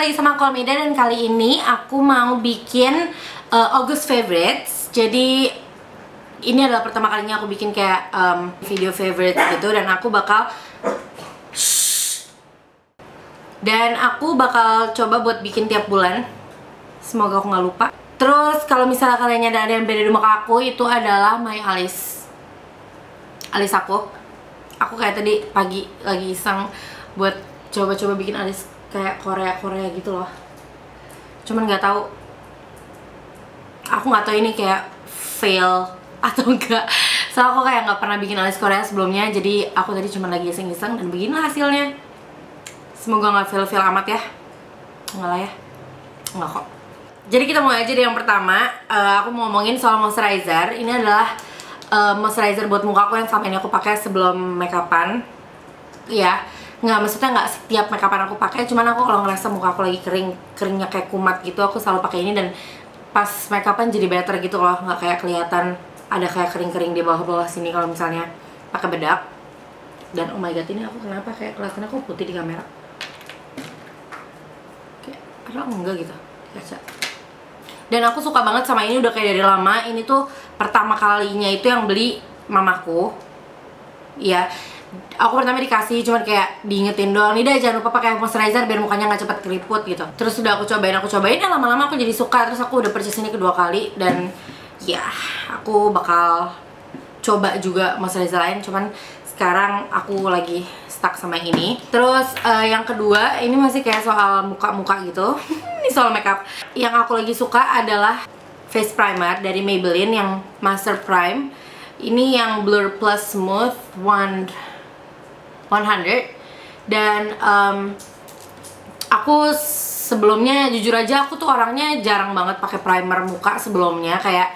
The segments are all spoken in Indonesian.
lagi sama aku Almeda, dan kali ini aku mau bikin August favorites. Jadi ini adalah pertama kalinya aku bikin kayak video favorites gitu, dan aku bakal coba buat bikin tiap bulan. Semoga aku nggak lupa. Terus kalau misalnya kalian ada yang beda di muka aku, itu adalah my alis aku. Aku kayak tadi pagi lagi iseng buat coba-coba bikin alis kayak Korea gitu loh. Cuman nggak tahu, aku nggak tahu ini kayak fail atau enggak. Soalnya aku kayak nggak pernah bikin alis Korea sebelumnya. Jadi aku tadi cuma lagi iseng-iseng dan beginilah hasilnya. Semoga nggak fail amat ya. Enggak lah ya, enggak kok. Jadi kita mulai aja deh. Yang pertama, aku mau ngomongin soal moisturizer. Ini adalah moisturizer buat muka aku yang selama ini aku pakai sebelum makeupan. Ya, maksudnya nggak setiap makeupan aku pakai. Cuman aku kalau ngerasa muka aku lagi keringnya kayak kumat gitu, aku selalu pakai ini, dan pas makeupan jadi better gitu loh. Nggak kayak kelihatan ada kayak kering-kering di bawah-bawah sini kalau misalnya pakai bedak. Dan oh my god, ini aku kenapa kayak kelihatannya aku putih di kamera? Kayak ada enggak gitu kaca. Dan aku suka banget sama ini udah kayak dari lama. Ini tuh pertama kalinya itu yang beli mamaku. Ya, aku pertama dikasih, cuman kayak diingetin doang, nih dah jangan lupa pakai moisturizer biar mukanya nggak cepet keriput gitu. Terus udah aku cobain, ya lama-lama aku jadi suka. Terus aku udah purchase ini kedua kali, dan ya aku bakal coba juga moisturizer lain. Cuman sekarang aku lagi stuck sama ini. Terus yang kedua, ini masih kayak soal muka-muka gitu. Ini soal makeup. Yang aku lagi suka adalah face primer dari Maybelline yang Master Prime. Ini yang Blur Plus Smooth 100. Dan aku sebelumnya jujur aja aku tuh orangnya jarang banget pakai primer muka sebelumnya. Kayak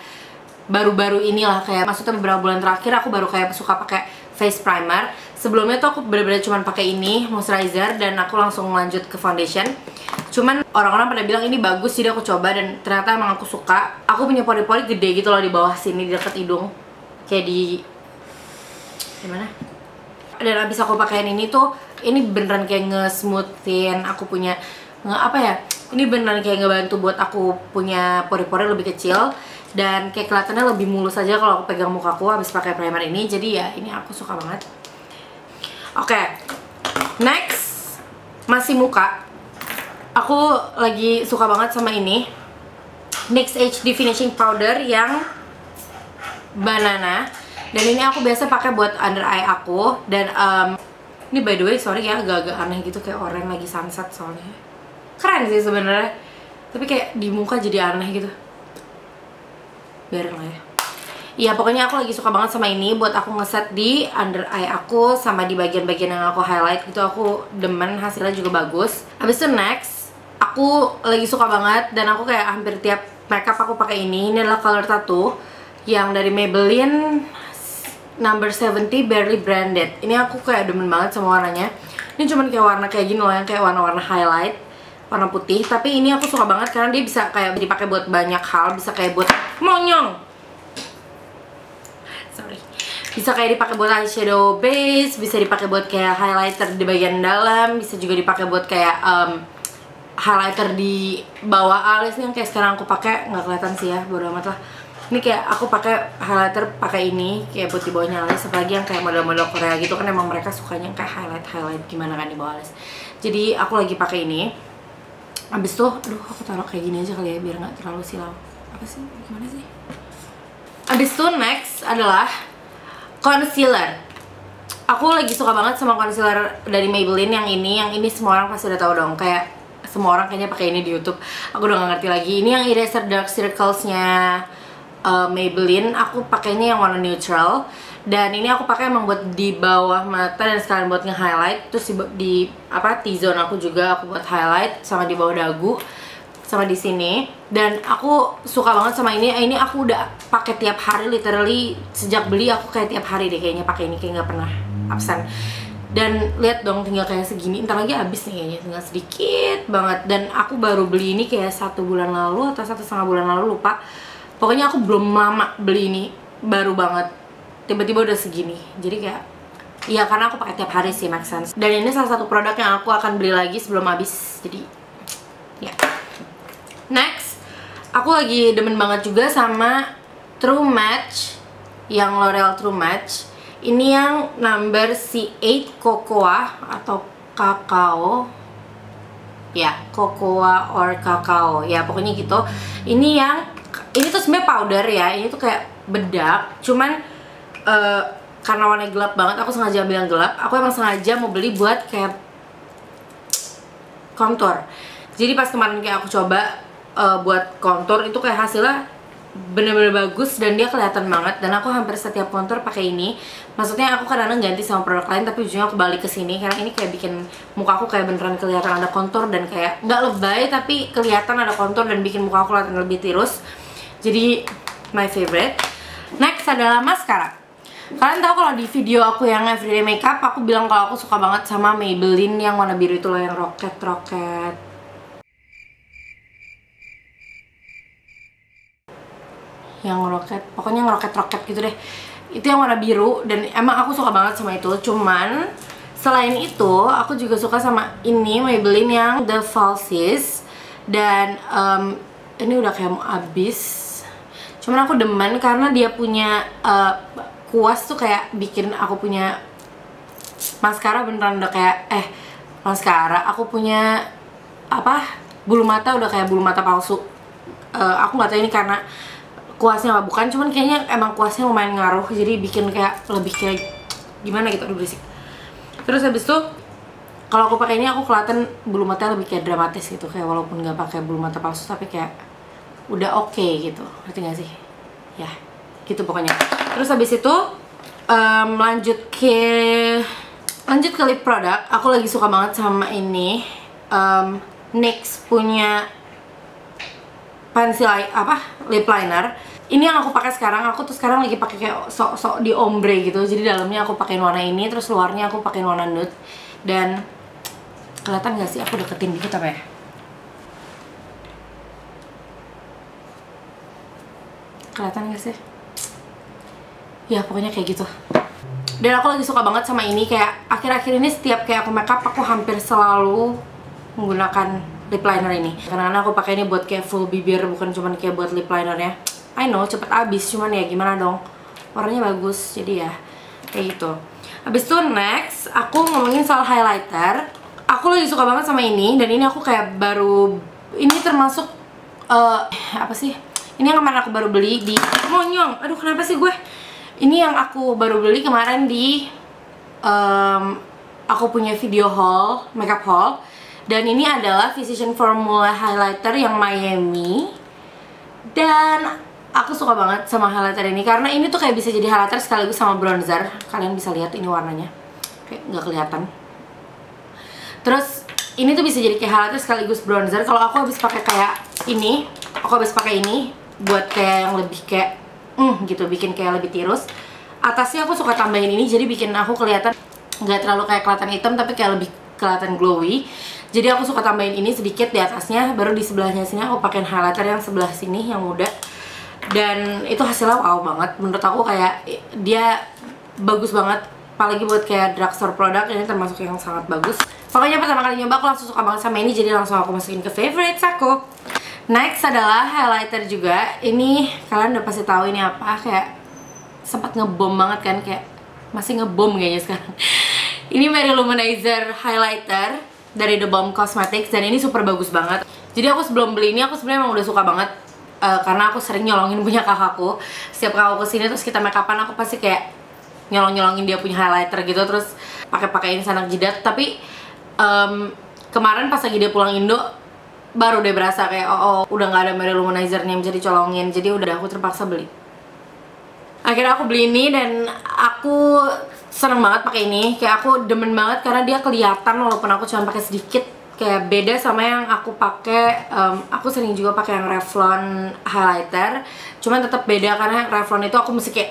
baru-baru inilah, kayak maksudnya beberapa bulan terakhir aku baru kayak suka pakai face primer. Sebelumnya tuh aku bener-bener cuman pakai ini moisturizer, dan aku langsung lanjut ke foundation. Cuman orang-orang pada bilang ini bagus, jadi aku coba, dan ternyata emang aku suka. Aku punya pori-pori gede gitu loh di bawah sini, di dekat hidung, kayak di mana? Dan abis aku pakein ini tuh, ini beneran kayak nge-smoothin. Aku punya apa ya? Ini beneran kayak ngebantu buat aku punya pori-pori lebih kecil, dan kayak kelihatannya lebih mulus aja kalau aku pegang mukaku abis pakai primer ini. Jadi ya ini aku suka banget. Oke, next masih muka. Aku lagi suka banget sama ini NYX HD Finishing Powder yang banana. Dan ini aku biasa pakai buat under eye aku. Dan ini by the way, sorry ya, agak-agak aneh gitu, kayak orang lagi sunset soalnya. Keren sih sebenarnya, tapi kayak di muka jadi aneh gitu. Biarin lah ya. Iya, pokoknya aku lagi suka banget sama ini buat aku ngeset di under eye aku sama di bagian-bagian yang aku highlight gitu. Aku demen, hasilnya juga bagus. Habis itu next, aku lagi suka banget, dan aku kayak hampir tiap makeup aku pakai ini. Ini adalah color tattoo yang dari Maybelline number 70 Barely Branded. Ini aku kayak demen banget sama warnanya. Ini cuman kayak warna kayak gini loh, yang kayak warna-warna highlight, warna putih. Tapi ini aku suka banget karena dia bisa kayak dipakai buat banyak hal. Bisa kayak buat monyong, sorry, bisa kayak dipakai buat eyeshadow base, bisa dipakai buat kayak highlighter di bagian dalam, bisa juga dipakai buat kayak highlighter di bawah alis. Nih yang kayak sekarang aku pakai, nggak kelihatan sih ya, bodo amat lah. Ini kayak aku pakai highlighter pakai ini kayak buat di bawahnya alis. Apalagi yang kayak model-model Korea gitu kan, emang mereka sukanya kayak highlight gimana kan di bawah alis. Jadi aku lagi pakai ini. Abis tuh, aduh, aku taruh kayak gini aja kali ya biar nggak terlalu silau. Apa sih? Gimana sih? Abis itu next adalah concealer. Aku lagi suka banget sama concealer dari Maybelline yang ini. Yang ini semua orang pasti udah tahu dong. Kayak semua orang kayaknya pakai ini di YouTube. Aku udah gak ngerti lagi. Ini yang eraser dark circles-nya Maybelline. Aku pakainya yang warna neutral. Dan ini aku pakai emang buat di bawah mata dan sekalian buat nge-highlight. Terus di T-zone aku juga aku buat highlight, sama di bawah dagu, sama di sini. Dan aku suka banget sama ini. Ini aku udah pakai tiap hari, literally sejak beli aku kayak tiap hari deh kayaknya pakai ini, kayak nggak pernah absen. Dan lihat dong, tinggal kayak segini, entar lagi habis nih kayaknya, tinggal sedikit banget. Dan aku baru beli ini kayak 1 bulan lalu atau 1,5 bulan lalu, lupa. Pokoknya aku belum lama beli ini, baru banget. Tiba-tiba udah segini. Jadi kayak, ya karena aku pakai tiap hari sih, make sense. Dan ini salah satu produk yang aku akan beli lagi sebelum habis. Jadi Ya. Next, aku lagi demen banget juga sama True Match, yang L'Oreal True Match. Ini yang number C8 Cocoa atau Kakao. Ya, Cocoa or Kakao. Ya, pokoknya gitu. Ini tuh sebenarnya powder ya. Ini tuh kayak bedak. Cuman karena warnanya gelap banget, aku sengaja ambil yang gelap. Aku emang sengaja mau beli buat kayak kontur. Jadi pas kemarin kayak aku coba buat kontur, itu kayak hasilnya bener-bener bagus dan dia kelihatan banget. Dan aku hampir setiap kontur pakai ini. Maksudnya aku kadang-kadang ganti sama produk lain, tapi ujungnya aku balik ke sini karena ini kayak bikin muka aku kayak beneran kelihatan ada kontur dan kayak nggak lebay tapi kelihatan ada kontur dan bikin muka aku kelihatan lebih tirus. Jadi my favorite. Next adalah maskara. Kalian tahu kalau di video aku yang everyday makeup, aku bilang kalau aku suka banget sama Maybelline yang warna biru itu loh, yang roket-roket. Yang roket, pokoknya yang roket-roket gitu deh. Itu yang warna biru dan emang aku suka banget sama itu. Cuman selain itu, aku juga suka sama ini Maybelline yang The Falsies. Dan ini udah kayak mau habis. Cuman aku demen karena dia punya kuas tuh kayak bikin aku punya maskara beneran udah kayak maskara. Aku punya bulu mata udah kayak bulu mata palsu. Aku nggak tahu ini karena kuasnya apa bukan, cuman kayaknya emang kuasnya lumayan ngaruh, jadi bikin kayak lebih kayak gimana gitu, aduh berisik. Terus habis itu kalau aku pakai ini aku kelihatan bulu mata lebih kayak dramatis gitu, kayak walaupun nggak pakai bulu mata palsu tapi kayak udah oke gitu, ngerti nggak sih? Ya gitu pokoknya. Terus habis itu lanjut ke lip product. Aku lagi suka banget sama ini NYX punya pensil lip liner. Ini yang aku pakai sekarang. Aku tuh sekarang lagi pakai kayak sok-sok di ombre gitu. Jadi dalamnya aku pakein warna ini, terus luarnya aku pakein warna nude. Dan kelihatan gak sih? Aku deketin dikit apa ya? Kelihatan gak sih? Ya pokoknya kayak gitu. Dan aku lagi suka banget sama ini. Kayak akhir-akhir ini setiap kayak aku makeup, aku hampir selalu menggunakan lip liner ini. Karena aku pakai ini buat kayak full bibir, bukan cuma kayak buat lip linernya. I know cepet habis, cuman ya gimana dong, warnanya bagus, jadi ya kayak gitu. Habis itu next aku ngomongin soal highlighter. Aku lagi suka banget sama ini, dan ini aku kayak baru, ini termasuk apa sih, ini yang kemarin aku baru beli di Monyong. Aduh kenapa sih gue, ini yang aku baru beli kemarin di aku punya video haul, makeup haul. Dan ini adalah Physician Formula highlighter yang Miami. Dan aku suka banget sama highlighter ini karena ini tuh kayak bisa jadi highlighter sekaligus sama bronzer. Kalian bisa lihat ini warnanya kayak nggak kelihatan. Terus ini tuh bisa jadi kayak highlighter sekaligus bronzer. Kalau aku habis pakai kayak ini, aku habis pakai ini buat kayak yang lebih kayak gitu, bikin kayak lebih tirus. Atasnya aku suka tambahin ini, jadi bikin aku kelihatan nggak terlalu kayak kelihatan hitam, tapi kayak lebih kelihatan glowy. Jadi aku suka tambahin ini sedikit di atasnya, baru di sebelahnya sini aku pakein highlighter yang sebelah sini yang muda. Dan itu hasilnya wow banget. Menurut aku kayak dia bagus banget, apalagi buat kayak drugstore produk, ini termasuk yang sangat bagus. Pokoknya pertama kali nyoba aku langsung suka banget sama ini, jadi langsung aku masukin ke favorites aku. Next adalah highlighter juga. Ini kalian udah pasti tahu ini apa, kayak sempat ngebom banget kan, kayak masih ngebom kayaknya sekarang. Ini Mary Luminizer highlighter dari The Balm Cosmetics, dan ini super bagus banget. Jadi aku sebelum beli ini aku sebenarnya emang udah suka banget, karena aku sering nyolongin punya kakakku. Setiap kakakku kesini terus kita make upan, aku pasti kayak nyolongin dia punya highlighter gitu, terus pakein sanak jidat. Tapi kemarin pas lagi dia pulang Indo, baru deh berasa kayak udah nggak ada Mary Luminizer yang bisa dicolongin. Jadi udah aku terpaksa beli. Akhirnya aku beli ini dan aku seneng banget pakai ini. Kayak aku demen banget karena dia kelihatan walaupun aku cuma pakai sedikit. Kayak beda sama yang aku pakai. Aku sering juga pakai yang Revlon highlighter, cuman tetap beda karena Revlon itu aku mesti kayak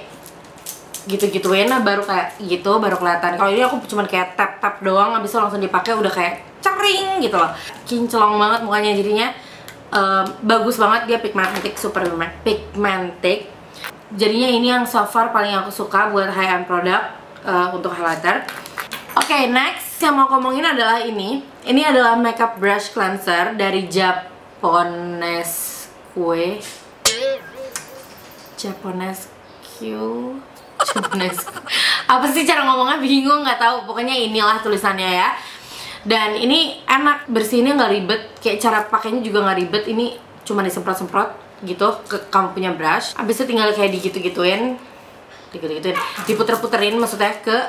gitu-gituin, baru kayak gitu baru kelihatan. Kalau ini aku cuma kayak tap doang, habis itu langsung dipakai udah kayak cering gitu loh, kinclong banget mukanya. Jadinya bagus banget, dia pigmentic, super pigmentic. Jadinya ini yang so far paling aku suka buat high end product untuk highlighter. Oke, next yang mau ngomongin adalah ini. Ini adalah makeup brush cleanser dari Japonesque. Apa sih cara ngomongnya, bingung, nggak tahu. Pokoknya inilah tulisannya ya. Dan ini enak, bersihinnya nggak ribet, kayak cara pakainya juga nggak ribet. Ini cuma disemprot-semprot gitu ke kamu punya brush. Abis itu tinggal kayak diputer-puterin, maksudnya ke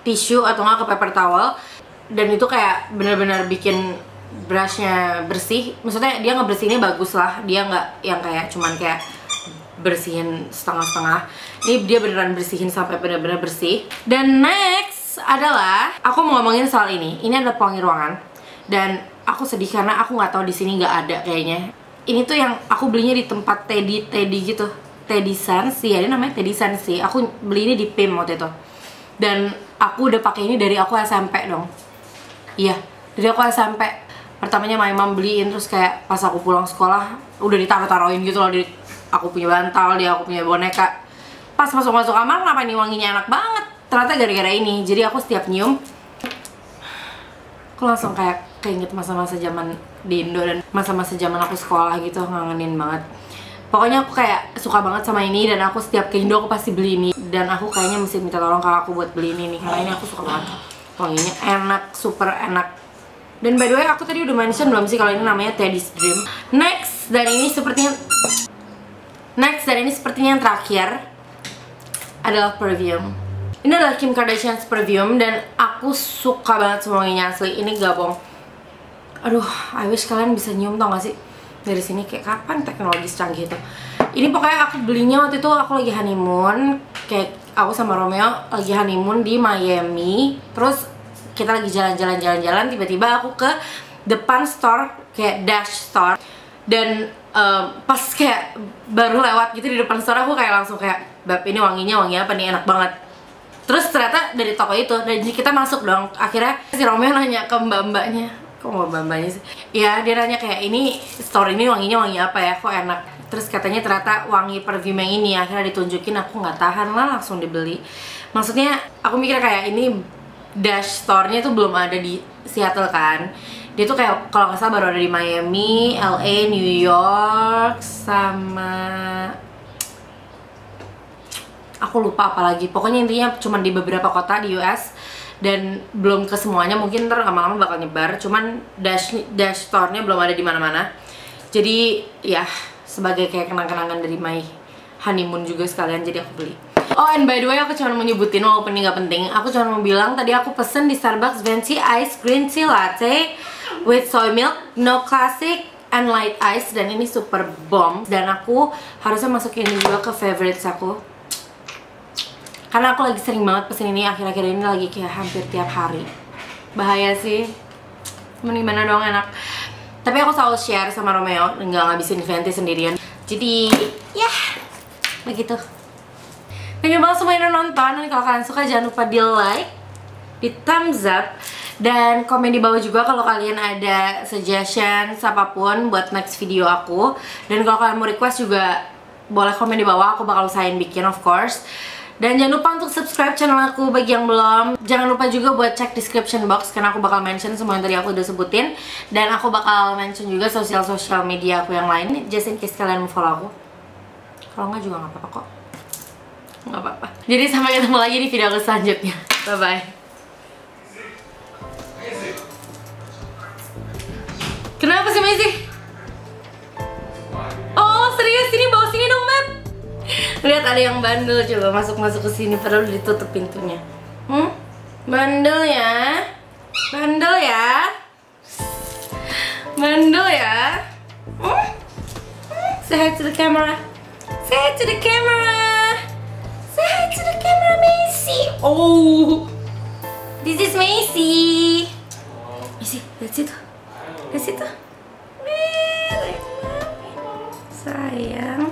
tisu atau nggak ke paper towel. Dan itu kayak benar-benar bikin brushnya bersih. Maksudnya dia ngebersihinnya bagus lah. Dia nggak yang kayak cuman kayak bersihin setengah-setengah. Ini dia beneran bersihin sampai benar-benar bersih. Dan next adalah aku mau ngomongin soal ini. Ini adalah pewangi ruangan. Dan aku sedih karena aku nggak tahu di sini nggak ada kayaknya. Ini tuh yang aku belinya di tempat Teddy gitu. Teddy Sense, ya ini namanya Teddy Sense sih. Aku beli ini di PIM waktu itu. Dan aku udah pakai ini dari aku SMP dong. Iya, dari aku SMP. Pertamanya my mom beliin, terus kayak pas aku pulang sekolah udah ditaruh-taruhin gitu loh. Aku punya bantal, aku punya boneka. Pas masuk kamar, kenapa ini wanginya enak banget? Ternyata gara-gara ini. Jadi aku setiap nyium, aku langsung kayak keinget masa-masa zaman di Indo dan masa-masa zaman aku sekolah gitu, ngangenin banget. Pokoknya aku kayak suka banget sama ini dan aku setiap ke Indo aku pasti beli ini. Dan aku kayaknya mesti minta tolong kakak aku buat beli ini nih, karena ini aku suka banget. Wanginya enak, super enak. Dan by the way aku tadi udah mention belum sih kalau ini namanya Teddy's Dream. Next, dan ini sepertinya yang terakhir adalah perfume. Ini adalah Kim Kardashian's perfume dan aku suka banget sama wanginya asli. Ini gak bohong. Aduh, I wish kalian bisa nyium, tau gak sih? Dari sini kayak kapan teknologi secanggih itu. Ini pokoknya aku belinya waktu itu aku lagi honeymoon. Kayak aku sama Romeo lagi honeymoon di Miami. Terus kita lagi jalan-jalan, tiba-tiba aku ke depan store, kayak Dash store. Dan pas kayak baru lewat gitu di depan store, aku kayak langsung kayak, bab ini wanginya wangi apa nih, enak banget. Terus ternyata dari toko itu, dan kita masuk dong. Akhirnya si Romeo nanya ke mbak-mbaknya, kok mbak-mbaknya sih? Ya dia nanya kayak, ini store ini wanginya wangi apa ya, kok enak. Terus katanya ternyata wangi perfume yang ini. Akhirnya ditunjukin, aku nggak tahan lah, langsung dibeli. Maksudnya aku mikir kayak ini Dash store-nya tuh belum ada di Seattle kan. Dia tuh kayak kalau nggak salah baru ada di Miami, LA, New York, sama aku lupa apa lagi. Pokoknya intinya cuma di beberapa kota di US dan belum ke semuanya. Mungkin ntar lama-lama bakal nyebar. Cuman Dash store-nya belum ada di mana-mana. Jadi ya sebagai kayak kenang-kenangan dari my honeymoon juga sekalian, jadi aku beli. Oh, and by the way aku cuma mau nyebutin walaupun ini gak penting. Aku cuma mau bilang tadi aku pesen di Starbucks Venti Ice Green Tea Latte with soy milk, no classic and light ice. Dan ini super bomb. Dan aku harusnya masukin ini juga ke favorites aku, karena aku lagi sering banget pesen ini akhir-akhir ini, lagi kayak hampir tiap hari. Bahaya sih, gimana dong, enak. Tapi aku selalu share sama Romeo, nggak ngabisin Venti sendirian. Jadi ya begitu. Thank you banget semua yang udah nonton. Dan kalau kalian suka jangan lupa di like, di thumbs up, dan komen di bawah juga kalau kalian ada suggestions apapun buat next video aku. Dan kalau kalian mau request juga boleh komen di bawah, aku bakal usahain bikin of course. Dan jangan lupa untuk subscribe channel aku bagi yang belum. Jangan lupa juga buat cek description box, karena aku bakal mention semua yang tadi aku udah sebutin. Dan aku bakal mention juga sosial media aku yang lain, just in case kalian mau follow aku. Kalau nggak juga nggak apa-apa kok. Nggak apa-apa. Jadi sampai ketemu lagi di video aku selanjutnya. Bye-bye. Kenapa sih Messi? Oh serius, ini bawa sini dong Map. Lihat ada yang bandel, coba masuk ke sini padahal ditutup pintunya. Bandel ya. Bandel ya. Bandel ya. Say hi to the camera. Say hi to the camera. Say hi to the camera, Macy. Oh, this is Macy. Macy, lihat situ. Lihat situ. Sayang.